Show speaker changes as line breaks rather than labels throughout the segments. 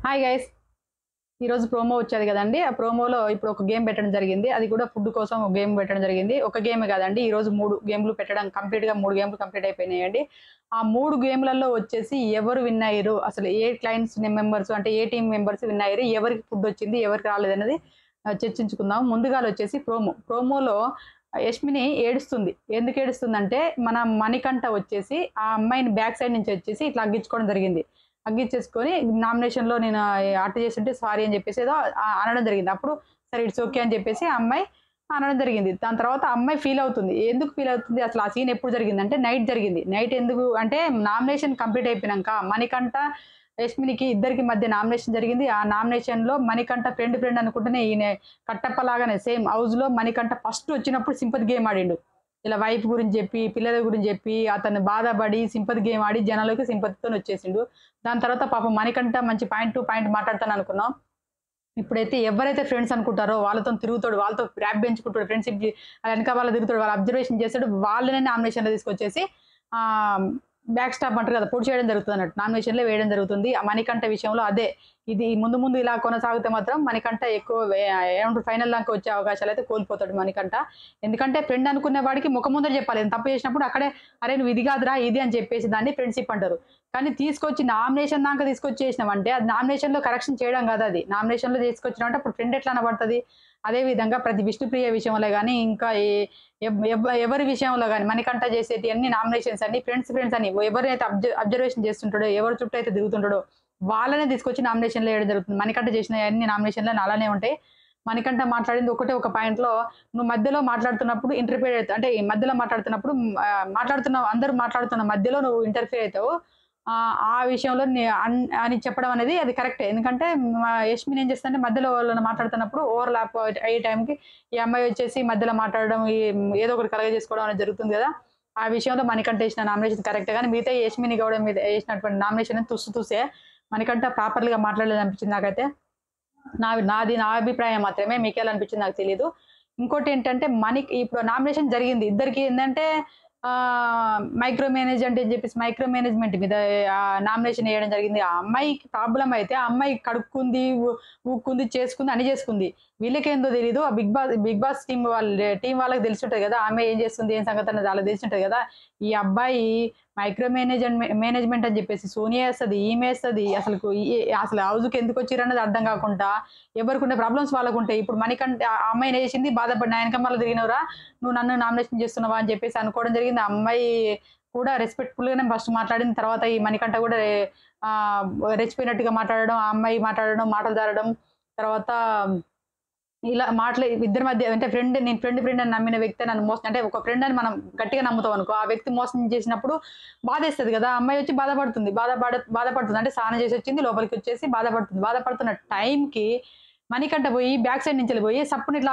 Hi guys. ఈరోజు promo వచ్చేది కదండి. ఆ ప్రోమోలో ఇప్పుడు ఒక గేమ్ పెట్టడం జరిగింది. అది కూడా ఫుడ్ కోసం ఒక గేమ్ పెట్టడం జరిగింది. ఒక గేమే కాదండి. ఈరోజు 3 గేమ్లు పెట్టడం కంప్లీట్‌గా 3 గేమ్లు కంప్లీట్ అయిపోయినాయండి. ఆ 3 గేమ్‌లలో వచ్చేసి ఎవరు విన్ అయ్యిర్రు? అసలు ఏ క్లయింట్స్ మెంబర్స్ అంటే ఏ టీమ్ మెంబర్స్ విన్ అయ్యిర్రు? ఎవరికి ఫుడ్ వచ్చింది? ఎవరికి రాలేదన్నది చర్చించుకుందాం. ముందుగాలొచ్చేసి ప్రోమోలో యష్మిని ఏడుస్తుంది. ఎందుకు ఏడుస్తుందంటే మన మణికంఠ వచ్చేసి ఆ అమ్మాయిని బ్యాక్ సైడ్ నుంచి వచ్చేసి ఇట్లా అగ్గించుకోవడం జరిగింది. అగ్గిచ్చేసుకొని నామినేషన్‌లో నేను అట్ట చేసుంటే సారీ అని చెప్పేసి ఏదో అనడం జరిగింది. అప్పుడు సరే ఇట్స్ ఓకే అని చెప్పేసి ఆ అమ్మాయి అనడం జరిగింది. దాని తర్వాత ఆ అమ్మాయి ఫీల్ అవుతుంది. ఎందుకు ఫీల్ అవుతుంది? అసలు ఆ సీన్ ఎప్పుడు జరిగిందంటే నైట్ జరిగింది. నైట్ ఎందుకు అంటే నామినేషన్ కంప్లీట్ అయిపోయినంక మణికంఠ, యష్మినికి ఇద్దరికి మధ్య నామినేషన్ జరిగింది. ఆ నామినేషన్‌లో మణికంఠ ఫ్రెండ్ అనుకుంటేనే ఈయన కట్టప్ప లాగానే సేమ్ హౌస్‌లో మణికంఠ ఫస్ట్ వచ్చినప్పుడు సింపతి గేమ్ ఆడిండు. ఇలా వైఫ్ గురించి చెప్పి, పిల్లల గురించి చెప్పి, అతను బాధపడి సింపతి గేమ్ ఆడి జనాలకి సింపతితోని వచ్చేసిండు. దాని తర్వాత పాపం మణికంఠ మంచి పాయింట్ టు పాయింట్ మాట్లాడతాననుకున్నాం. ఇప్పుడైతే ఎవరైతే ఫ్రెండ్స్ అనుకుంటారో వాళ్ళతోని తిరుగుతాడు. వాళ్ళతో ర్యాప్ పెంచుకుంటాడు. ఫ్రెండ్‌షిప్ వెనక వాళ్ళ తిరుగుతాడు. వాళ్ళ అబ్జర్వేషన్ చేస్తాడు. వాళ్ళనే నామినేషన్‌లో తీసుకొచ్చేసి ఆహ్, బ్యాక్ స్టాప్ అంటారు కదా! పొడి చేయడం జరుగుతుందన్నట్టు. నామినేషన్‌లో వేయడం జరుగుతుంది. ఆ మణికంఠ విషయంలో అదే. ఇది ముందు ఇలా కొనసాగితే మాత్రం మణికంఠ ఎక్కువ ఏమంటారు ఫైనల్ దాకా వచ్చే అవకాశాలైతే కోల్పోతాడు మణికంఠ. ఎందుకంటే ఫ్రెండ్ అనుకునే వాడికి ముఖం ముందర చెప్పాలి. ఏదైనా తప్పు చేసినప్పుడు అక్కడే "అరేయ్! నువ్వు ఇది కాదురా ఇది" అని చెప్పేసి దాన్ని ఫ్రెండ్‌షిప్ అంటారు. కానీ తీసుకొచ్చి నామినేషన్ దాకా తీసుకొచ్చి చేసినావంటే అది నామినేషన్‌లో కరెక్షన్ చేయడం కాదది. నామినేషన్‌లో తీసుకొచ్చినావంటే అప్పుడు ఫ్రెండ్ ఎట్లా అనబడతది? అదే విధంగా ప్రతి విష్ణుప్రియ విషయంలో గాని, ఇంకా ఎవరి విషయంలో గాని మణికంఠ చేసేటియన్ని నామినేషన్స్ అన్ని ఫ్రెండ్స్ అని ఎవరైతే అబ్జర్వేషన్ చేస్తుంటాడో, ఎవరి చుట్టూ అయితే తిరుగుతుంటాడో వాళ్ళనే తీసుకొచ్చి నామినేషన్‌లో ఏయడం జరుగుతుంది. మణికంఠ చేసినయన్ని నామినేషన్‌లో అలానే ఉంటాయి. మణికంఠ మాట్లాడింది ఒకటే ఒక పాయింట్‌లో నువ్వు మధ్యలో మాట్లాడుతున్నప్పుడు ఇంటర్ఫియర్ అయితావు. అంటే ఈ మధ్యలో మాట్లాడుతున్నప్పుడు మాట్లాడుతున్న అందరూ మాట్లాడుతున్న మధ్యలో నువ్వు ఇంటర్ఫియర్ అయితావు. ఆ విషయంలో అని చెప్పడం అనేది అది కరెక్టే. ఎందుకంటే యష్మిని ఏం చేస్తదంటే మధ్యలో వాళ్ళని మాట్లాడుతున్నప్పుడు ఓవర్‌లాప్ అయ్యే టైంకి ఈ అమ్మాయి వచ్చేసి మధ్యలో మాట్లాడడం ఏదో ఒకటి కలగజేసుకోవడం అనేది జరుగుతుంది గదా! ఆ విషయంలో మణికంఠ ఏసిన నామినేషన్ కరెక్టే గానీ మిగతా యష్మిని గౌడ మీద ఏసినటువంటి నామినేషన్ తుస్సే. మణికంఠ ప్రాపర్‌గా మాట్లాడలేదనిపించింది నాకైతే. నా అభిప్రాయం మాత్రమే. మీకెలా అనిపించిందో నాకు తెలీదు. ఇంకోటేంటంటే ఇప్పుడు నామినేషన్ జరిగింది. ఇద్దరికి ఏందంటే మైక్రో మేనేజ్‌మెంట్ అని చెప్పేసి మైక్రో మేనేజ్‌మెంట్ మీద నామినేషన్ ఎయడం జరిగింది. ఆ అమ్మాయికి ప్రాబ్లమ్ అయితే ఆ అమ్మాయి కడుక్కుంది, ఊక్కుంది, చేసుకుంది, అన్ని చేసుకుంది. వీళ్ళకేందో తెలీదు. ఆ బిగ్ బాస్ టీమ్ వాళ్ళకి తెలిసుంటది గదా! ఆమె ఏం చేస్తుంది, ఏం సంగతి అన్నది ఆళ్ళకి తెలిసుంటది గదా! ఈ అబ్బాయి మైక్రో మేనేజ్‌మెంట్ అని చెప్పేసి సోనియా ఏస్తది, ఈమె ఏస్తది. అసలు హౌస్‌కి ఎందుకొచ్చిర్రన్నది అర్థం గాకుండా ఎవరికుండే ప్రాబ్లమ్స్ వాళ్ళకుంటాయి. ఇప్పుడు మణికంఠ ఆ అమ్మాయినేసింది బాధపడి నా ఎనక మళ్ళ తిరిగినవురా! నువ్వు నన్ను నామినేషన్ చేస్తున్నావా అని చెప్పేసి అనుకోవడం జరిగింది. ఆ అమ్మాయి కూడా రెస్పెక్ట్‌ఫుల్‌గానే ఫస్ట్ మాట్లాడింది. తర్వాత ఈ మణికంఠ కూడా ఆహ్, రెచ్చిపోయినట్టుగా మాట్లాడడం, ఆ అమ్మాయి మాట్లాడడం, మాటలు జారడం, తర్వాత ఇలా మాటలు ఇద్దరి మధ్య అంటే నేను ఫ్రెండ్ అని నమ్మిన వ్యక్తే నన్ను మోసం అంటే ఒక ఫ్రెండ్ అని మనం గట్టిగా నమ్ముతాం అనుకో, ఆ వ్యక్తి మోసం చేసినప్పుడు బాధేస్తది గదా! ఆ అమ్మాయి వచ్చి బాధపడుతుంది. బాధపడుతుంది. అంటే స్నానం చేసొచ్చింది లోపలికొచ్చేసి బాధపడుతుంది. బాధపడుతున్న టైంకి మణికంఠ పోయి బ్యాక్ సైడ్ నుంచెళ్ళి పోయి సప్పున ఇట్లా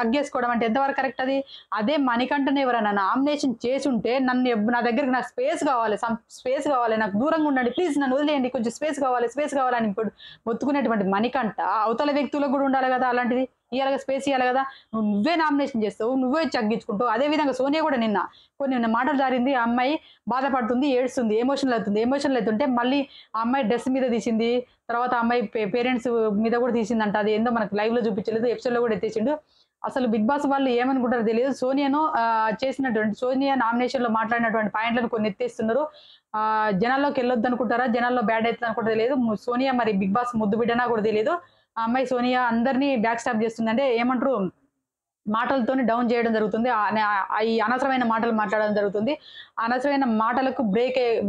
అగ్గేసుకోవడం అంటే ఎంతవరకు కరెక్ట్ అది? అదే మణికంఠని ఎవరైనా నామినేషన్ చేసుంటే నా దగ్గరికి నాకు స్పేస్ కావాలి. స్పేస్ కావాలి. నాకు దూరంగా ఉండండి. ప్లీజ్ నన్ను వదిలేయండి. కొంచెం స్పేస్ కావాలని ఇప్పుడు మొత్తుకునేటువంటి మణికంఠ అవతల వ్యక్తులకు గూడా ఉండాలి గదా! అలాంటిది. స్పేస్ ఇయ్యాలి గదా! నువ్వే నామినేషన్ చేస్తావు. నువ్వే వచ్చి అగ్గించుకుంటావు. అదే విధంగా సోనియా గూడా కొన్ని మాటలు జారింది. ఆ అమ్మాయి బాధపడుతుంది, ఏడుస్తుంది, ఎమోషనల్ అవుతుంది. ఎమోషనల్ అయితుంటే మళ్ళీ ఆ అమ్మాయి డ్రెస్ మీద తీసింది. తర్వాత ఆ అమ్మాయి పేరెంట్స్ మీద గూడా తీసిందంట. అది ఏందో మనకు లైవ్‌లో చూపించలేదు. ఎపిసోడ్‌లో గూడా ఎత్తేసిండు. అసలు బిగ్ బాస్ వాళ్ళు ఏమనుకుంటారో తెలీదు. సోనియా నామినేషన్‌లో మాట్లాడినటువంటి పాయింట్‌లను కొన్ని ఎత్తేస్తున్నారు. జనాల్లోకెళ్ళొద్దనుకుంటారా? జనాల్లో బ్యాడ్ అయితదనుకుంటారో తెలీదు. సోనియా మరి బిగ్ బాస్ ముద్దు బిడ్డనా గూడా తెలీదు. ఆ అమ్మాయి సోనియా అందరిని బ్యాక్ స్టాప్ చేస్తుంది. అంటే ఏమంటారు మాటలతోని డౌన్ చేయడం జరుగుతుంది. ఈ అనవసరమైన మాటలు మాట్లాడడం జరుగుతుంది. అనవసరమైన మాటలకు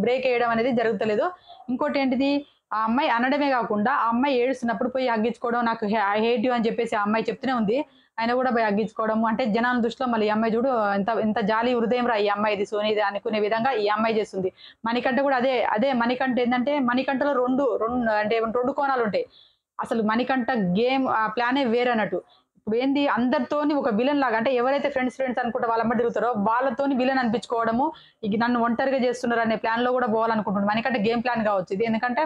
బ్రేక్ ఎయడం అనేది జరుగుతలేదు. ఇంకోటేంటిది ఆ అమ్మాయి అనడమే గాకుండా, ఆ అమ్మాయి ఏడుస్తున్నప్పుడు పోయి హగ్గించుకోవడం, ఐ హేట్ యూ అని చెప్పేసి ఆ అమ్మాయి చెప్తూనే ఉంది. ఆయన గూడా పోయి హగ్గించుకోవడం. అంటే జనాల దృష్టిలో మళ్ళీ ఈ అమ్మాయి చూడు ఎంత ఎంత జాలి హృదయంరా ఈ అమ్మాయిది సోనీది అనుకునే విధంగా ఈ అమ్మాయి చేస్తుంది. మణికంఠ గూడా అదే మణికంఠ ఏందంటే మణికంఠలో 2 కోణాలుంటాయి. అసలు మణికంఠ గేమ్ ప్లానే వేరన్నట్టు. ఇప్పుడేంది అందరితోని ఒక విలన్ లాగా అంటే ఎవరైతే ఫ్రెండ్స్ అనుకుంట వాళ్ళెంబట తిరుగుతారో వాళ్ళతోని విలన్ అనిపించుకోవడము, ఇగ నన్ను ఒంటరిగా చేస్తున్నారనే ప్లాన్‌లో గూడా పోవాలనుకుంటున్నాడు. మనకంటే గేమ్ ప్లాన్ గావచ్చు ఇది. ఎందుకంటే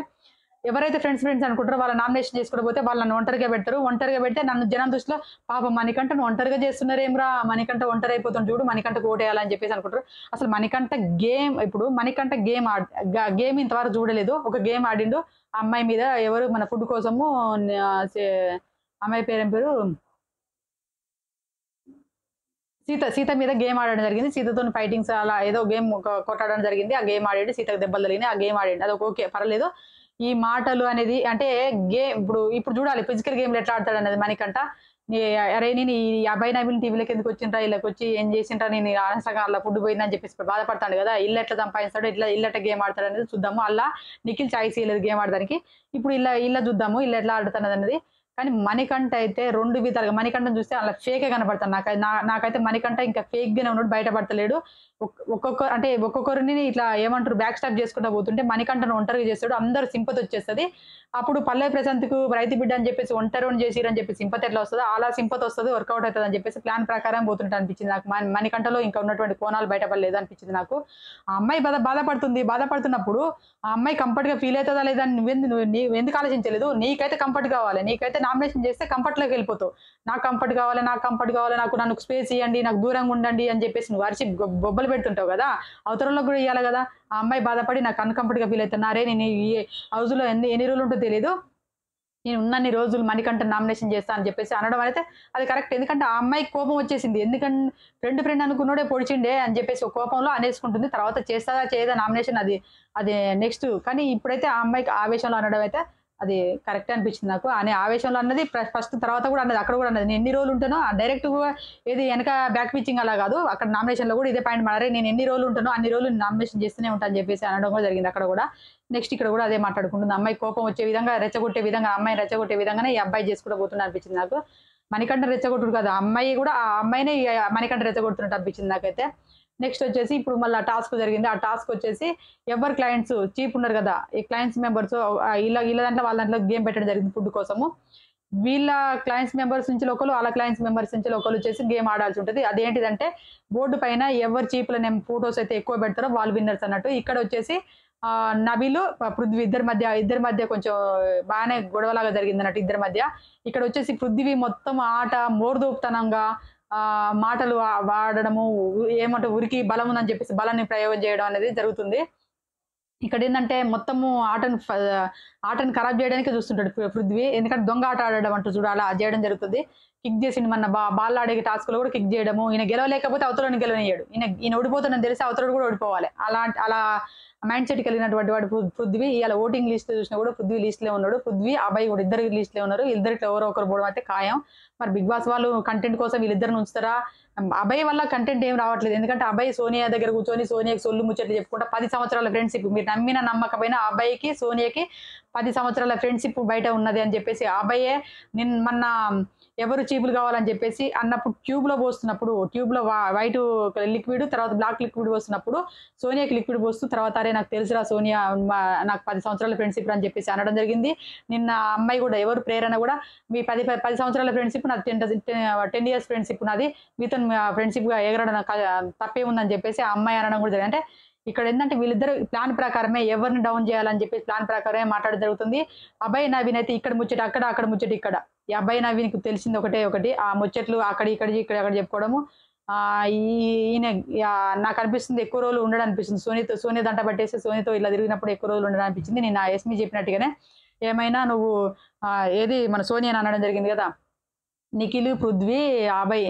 ఎవరైతే ఫ్రెండ్స్ అనుకుంటారో వాళ్ళ నామినేషన్ చేసుకుంటూ పోతే వాళ్ళు నన్ను ఒంటరిగా పెడతారు. ఒంటరిగా పెడితే నన్ను జనం దృష్టిలో పాపం మణికంఠను ఒంటరిగా చేస్తున్నారేంరా! మణికంఠ ఒంటరి అయిపోతుండు చూడు మణికంఠకు ఓటేయాలని చెప్పేసి అనుకుంటారు. అసలు మణికంఠ మణికంఠ గేమ్ ఆడ్ గ గేమ్ ఇంతవరకు చూడలేదు. ఒక గేమ్ ఆడిండు. ఆ అమ్మాయి మీద ఎవరు మన ఫుడ్ కోసము న సే అమ్మాయి పేరేం పేరు? సీత మీద గేమ్ ఆడడం జరిగింది. సీతతోని ఫైటింగ్స్ అలా ఏదో గేమ్ కొట్టడం జరిగింది. ఆ గేమ్ ఆడాడు. సీతకు దెబ్బలు తగిలినాయి. ఆ గేమ్ ఆడిండు. అదొక ఓకే. పర్లేదు. ఈ మాటలు అనేది అంటే ఇప్పుడు చూడాలి ఫిజికల్ గేమ్‌లు ఎట్లా ఆడతాడనేది మణికంఠ. నీ అరేయ్! నేను ఈ 50 నబీలు టీవీలోకి ఎందుకు వచ్చిండ్రా? ఈళ్ళకొచ్చి ఏం చేసిండ్రా? నేను అనవసరంగా అల్ల ఫుడ్ పోయిందని చెప్పేసి ఇప్పుడు బాధపడతాండు కదా! ఇల్లు ఎట్లా సంపాదిస్తాడో ఇల్లు ఎట్లా గేమ్ ఆడతాడనేది చూద్దాము. అల్లా నిఖిల్ చాయిస్ ఇయ్యలేదు గేమ్ ఆడడానికి. ఇప్పుడు ఇల్ల చూద్దాము. ఇల్లు ఎట్లా ఆడుతున్నదనేది. కానీ మణికంఠ అయితే 2 విధాలుగా మణికంఠని చూస్తే అలా ఫేకే కనపడతాడు. నాకైతే మణికంఠ ఇంకా ఫేక్‌గానే ఉన్నాడు. బయటపడతలేడు. ఒక్కొక్కరిని ఇట్లా ఏమంటారు బ్యాక్ స్టాప్ చేసుకుంటా పోతుంటే మణికంఠను ఒంటరిగా చేస్తాడు. అందరూ సింపతి వచ్చేస్తది. అప్పుడు పల్లవి ప్రశాంత్‌కు రైతు బిడ్డ అని చెప్పేసి ఒంటరిని చేసిర్రని చెప్పి సింపతి ఎట్లా వస్తదో అలా సింపతి వస్తది. వర్కౌట్ అయితదని చెప్పేసి ప్లాన్ ప్రకారం పోతుంటా అనిపించింది నాకు. మణికంఠలో ఇంకా ఉన్నటువంటి కోణాలు బయటపడలేదు అనిపించింది నాకు. ఆ అమ్మాయి బాధపడుతుంది. బాధపడుతున్నప్పుడు ఆ అమ్మాయి కంఫర్ట్‌గా ఫీల్ అయితదా లేదా అని నువ్వెందుకు ఆలోచించలేదు? నీకైతే కంఫర్ట్ కావాలి. నీకైతే నామినేషన్ చేస్తే కంఫర్ట్‌లోకి వెళ్ళిపోతావు. నాకు కంఫర్ట్ కావాలి, నాకు కంఫర్ట్ కావాలి, నన్ను స్పేస్ ఇయ్యండి, నాకు దూరంగా ఉండండి అని చెప్పేసి నువ్వు అరిచి బొబ్బలు పెడుతుంటావు కదా! అవతలోళ్ళకి కూడా ఇయ్యాలి కదా! ఆ అమ్మాయి బాధపడి నాకు అన్‌కంఫర్ట్‌గా ఫీల్ అయితున్నా. అరే! నేను ఈ హౌస్‌లో ఎన్ని రోజులు ఉంటదో తెలీదు. నేను ఉన్నన్ని రోజులు మణికంఠని నామినేషన్ చేస్తా అని చెప్పేసి అనడం అయితే అది కరెక్ట్. ఎందుకంటే ఆ అమ్మాయికి కోపం వచ్చేసింది. ఫ్రెండ్ అనుకున్నోడే పొడిచిండే అని చెప్పేసి ఒక కోపంలో అనేసుకుంటుంది. తర్వాత చేస్తదా చేయదా నామినేషన్ అది నెక్స్ట్. కానీ ఇప్పుడైతే ఆ అమ్మాయికి ఆవేశంలో అనడం అయితే అది కరెక్టే అనిపించింది నాకు. అనే ఆవేశంలో అన్నది ఫస్ట్ తర్వాత కూడా అన్నది. అక్కడ కూడా అన్నది. నేను ఎన్ని రోజులు ఉంటానో డైరెక్ట్‌గా ఏది వెనక బ్యాక్ పిచ్చింగ్ అలా కాదు. అక్కడ నామినేషన్‌లో కూడా ఇదే పాయింట్ మాట్లాడారు. నేను ఎన్ని రోజులు ఉంటానో అన్ని రోజులు నామినేషన్ చేస్తూనే ఉంటా అని చెప్పేసి అనడం కూడా జరిగింది అక్కడ కూడా. నెక్స్ట్ ఇక్కడ కూడా అదే మాట్లాడుకుంటుంది. అమ్మాయి కోపం వచ్చే విధంగా, రెచ్చగొట్టే విధంగా, అమ్మాయిని రెచ్చగొట్టే విధంగానే ఈ అబ్బాయి చేసుకుంటూ పోతున్నా అనిపించింది నాకు. మణికంఠ రెచ్చగొట్టుడు కాదు. ఆ అమ్మాయి కూడా ఆ అమ్మాయినే మణికంఠ రెచ్చగొడుతున్నట్టు అనిపించింది నాకైతే. నెక్స్ట్ వచ్చేసి ఇప్పుడు మళ్ళా టాస్క్ జరిగింది. ఆ టాస్క్ వచ్చేసి ఎవరు క్లయింట్స్ చీఫ్ ఉన్నారు కదా! ఈ క్లయింట్స్ మెంబర్స్ ఈళ్ళ దాంట్లో వాళ్ళ దాంట్లో గేమ్ పెట్టడం జరిగింది ఫుడ్ కోసము. వీళ్ళ క్లయింట్స్ మెంబర్స్ నుంచి ఒకళ్ళు, ఆళ్ళ క్లయింట్స్ మెంబర్స్ నుంచి ఒకళ్ళు వచ్చేసి గేమ్ ఆడాల్సి ఉంటది. అదేంటిదంటే బోర్డ్ పైన ఎవరు చీఫ్‌ల ఫోటోస్ అయితే ఎక్కువ పెడతారో వాళ్ళు విన్నర్స్ అన్నట్టు. ఇక్కడ వచ్చేసి నబీలు, పృథ్వీ ఇద్దరి మధ్య కొంచెం బానే గొడవలాగా జరిగిందన్నట్టు ఇద్దరి మధ్య. ఇక్కడ వచ్చేసి పృథ్వీ మొత్తం ఆట మోరదోపుతనంగా మాటలు వాడడము, ఏమంటే ఉరికి బలం ఉందని చెప్పేసి బలాన్ని ప్రయోగం చేయడం అనేది జరుగుతుంది. ఇక్కడేందంటే మొత్తము ఆటను ఖరాబ్ చేయడానికే చూస్తుంటాడు పృథ్వీ. ఎందుకంటే దొంగ ఆట ఆడడం అంటారు చూడు అలా చేయడం జరుగుతది. కిక్ చేసిండు మొన్న బాల్ ఆడే టాస్క్‌లో కూడా కిక్ చేయడము. ఈయన గెలవలేకపోతే అవతలోడిని గెలవనియ్యడు. ఈయన ఓడిపోతాడని తెలిసి అవతలోడు కూడా ఓడిపోవాలి. అలా మైండ్ సెట్ కలిగినటువంటి వాడు పృథ్వీ. ఇయాల ఓటింగ్ లిస్ట్ చూసినా కూడా పృథ్వీ లిస్ట్‌లో ఉన్నాడు. పృథ్వీ, అభయ్ కూడా ఇద్దరు లిస్ట్‌లో ఉన్నారు. ఇద్దరిట్లో ఎవరో ఒకరు పోవడం అయితే ఖాయం. మరి బిగ్ బాస్ వాళ్ళు కంటెంట్ కోసం వీళ్ళిద్దరిని ఉంచుతారా? అభయ్ వల్ల కంటెంట్ ఏం రావట్లేదు. ఎందుకంటే అభయ్ సోనియా దగ్గర కూర్చొని సోనియాకి సొల్లు ముచ్చట్లు చెప్పుకుంటా 10 సంవత్సరాల ఫ్రెండ్‌షిప్. మీరు నమ్మినా నమ్మకపోయినా అభయ్‌కి, సోనియాకి 10 సంవత్సరాల ఫ్రెండ్‌షిప్ బయట ఉన్నది అని చెప్పేసి అభయే మొన్న ఎవరు చీపులు కావాలని చెప్పేసి అన్నప్పుడు ట్యూబ్‌లో వైట్ లిక్విడ్ తర్వాత బ్లాక్ లిక్విడ్ పోస్తున్నప్పుడు సోనియాకి లిక్విడ్ పోస్తూ తర్వాత అరే నాకు తెలుసురా సోనియా నాకు 10 సంవత్సరాల ఫ్రెండ్‌షిప్ అని చెప్పేసి అనడం జరిగింది. నిన్న అమ్మాయి కూడా ఎవరు ప్రేరణ కూడా మీ 10 సంవత్సరాల ఫ్రెండ్‌షిప్ నాది 10 ఇయర్స్ ఫ్రెండ్‌షిప్ నాది. మీతోని ఫ్రెండ్‌షిప్‌గా ఎగరడం తప్పేముందని చెప్పేసి ఆ అమ్మాయి అనడం కూడా జరిగింది. అంటే ఇక్కడ ఏందంటే వీళ్ళిద్దరు ప్లాన్ ప్రకారమే ఎవరిని డౌన్ చేయాలని చెప్పేసి ప్లాన్ ప్రకారమే మాట్లాడడం జరుగుతుంది. అభయ్, నవీన్ అయితే ఇక్కడ ముచ్చట అక్కడ, అక్కడ ముచ్చట ఇక్కడ. ఈ అభయ్, నవీన్‌కి తెలిసింది ఒకటి. ఆ ముచ్చట్లు అక్కడ చెప్పుకోవడము. ఈయన నాకనిపిస్తుంది ఎక్కువ రోజులు ఉండడనిపిస్తుంది. సోనియా దంట పట్టేసి సోనియాతో ఇలా తిరిగినప్పుడు ఎక్కువ రోజులు ఉండడనిపించింది. నేను ఆ యస్మి చెప్పినట్టుగానే ఏమైనా నువ్వు ఏది మన సోనియాని అనడం జరిగింది కదా! నిఖిల్, పృథ్వీ, అభయ్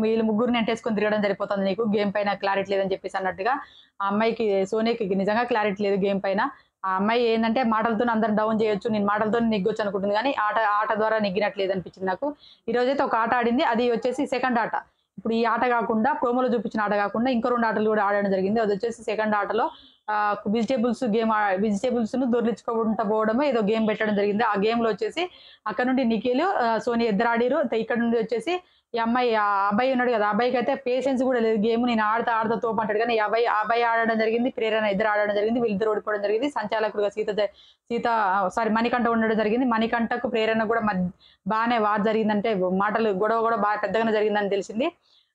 వీళ్ళు ముగ్గురిని ఎంటేసుకొని తిరగడం సరిపోతుంది నీకు. గేమ్ పైన క్లారిటీ లేదని చెప్పేసి అన్నట్టుగా ఆ అమ్మాయికి సోనియాకి నిజంగా క్లారిటీ లేదు గేమ్ పైన. ఆ అమ్మాయి ఏందంటే మాటలతోని అందరిని డౌన్ చేయొచ్చు. నేను మాటలతోని నెగ్గొచ్చు అనుకుంటుంది గానీ ఆట ద్వారా నెగ్గినట్లేదు అనిపించింది నాకు. ఈరోజైతే ఒక ఆట ఆడింది. అది వచ్చేసి సెకండ్ ఆట. ఇప్పుడు ఈ ఆట కాకుండా ప్రోమోలో చూపించిన ఆట కాకుండా ఇంకో 2 ఆటలు కూడా ఆడడం జరిగింది. అదొచ్చేసి సెకండ్ ఆటలో వెజిటబుల్స్‌ను దొర్లించుకుంటా పోవడమో ఏదో గేమ్ పెట్టడం జరిగింది. ఆ గేమ్‌లో వచ్చేసి అక్కడ నుండి నిఖిల్, సోనియా ఇద్దరు ఆడిర్రు. ఇక్కడ నుండి వచ్చేసి ఈ అమ్మాయి అబ్బాయి ఉన్నాడు కదా! అబ్బాయికైతే పేషెన్స్ కూడా లేదు. గేమ్ నేను ఆడతా తోపంటాడు కానీ అబ్బాయి ఆడడం జరిగింది. ప్రేరణ ఇద్దరు ఆడడం జరిగింది. వీళ్ళిద్దరు ఓడిపోవడం జరిగింది. సంచాలకుడుగా మణికంఠ ఉండడం జరిగింది. మణికంఠకు ప్రేరణ కూడా బానే వార్ జరిగిందంటే గొడవ కూడా బాగా పెద్దగానే జరిగిందని తెలిసింది.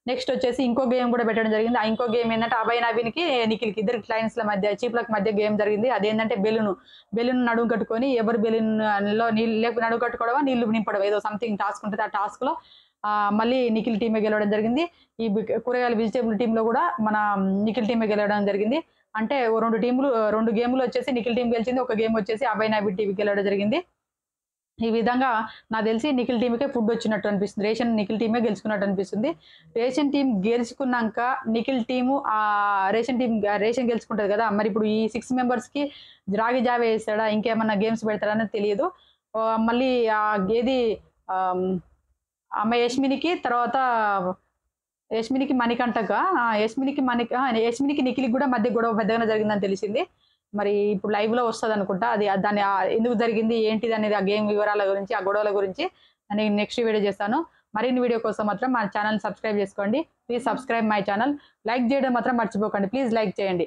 నెక్స్ట్ వచ్చేసి ఇంకో గేమ్ కూడా పెట్టడం జరిగింది. ఆ ఇంకో గేమ్ ఏంటంటే అభయ్ నవీన్‌కి, నిఖిల్‌కి ఇద్దరు క్లయింట్స్‌ల మధ్య చీఫ్‌లకు మధ్య గేమ్ జరిగింది. అదేంటంటే బెలూన్ నడుము కట్టుకొని ఎవరు బెలూన్‌లో నీళ్ళు లేకపోతే నడుము కట్టుకోవడమా, నీళ్లు నింపడం ఏదో సంథింగ్ టాస్క్ ఉంటది. ఆ టాస్క్‌లో మళ్ళీ నిఖిల్ టీమే గెలవడం జరిగింది. ఈ కూరగాయల వెజిటబుల్ టీమ్‌లో కూడా మన నిఖిల్ టీమే గెలవడం జరిగింది. అంటే 2 గేమ్‌లు వచ్చేసి నిఖిల్ టీమ్ గెలిచింది. ఒక గేమ్ వచ్చేసి అభయ్ నవీన్ టీమ్ గెలవడం జరిగింది. ఈ విధంగా నాకు తెలిసి నిఖిల్ టీమ్‌కే ఫుడ్ వచ్చినట్టు అనిపిస్తుంది. రేషన్ నిఖిల్ టీమే గెలుచుకున్నట్టు అనిపిస్తుంది. రేషన్ టీమ్ గెలుచుకున్నాక నిఖిల్ టీము రేషన్ గెలుచుకుంటది కదా! మరి ఇప్పుడు ఈ 6 మెంబర్స్‌కి రాగి జావ ఏస్తాడా? ఇంకేమన్నా గేమ్స్ పెడతాడా అనేది తెలియదు. మళ్ళీ ఏది ఆహ్, ఆమె యష్మినికి యష్మినికి నిఖిల్‌కి కూడా మధ్య గొడవ పెద్దగానే జరిగిందని తెలిసింది. మరి ఇప్పుడు లైవ్‌లో వస్తదనుకుంటా. అది దాన్ని ఎందుకు జరిగింది, ఏంటిది అనేది ఆ గేమ్ వివరాల గురించి, ఆ గొడవల గురించి నేను నెక్స్ట్ వీడియో చేస్తాను. మరిన్ని వీడియో కోసం మాత్రం మా ఛానెల్‌ని సబ్స్క్రైబ్ చేసుకోండి. Please subscribe my channel. Like చేయడం మాత్రం మర్చిపోకండి. ప్లీజ్ లైక్ చేయండి.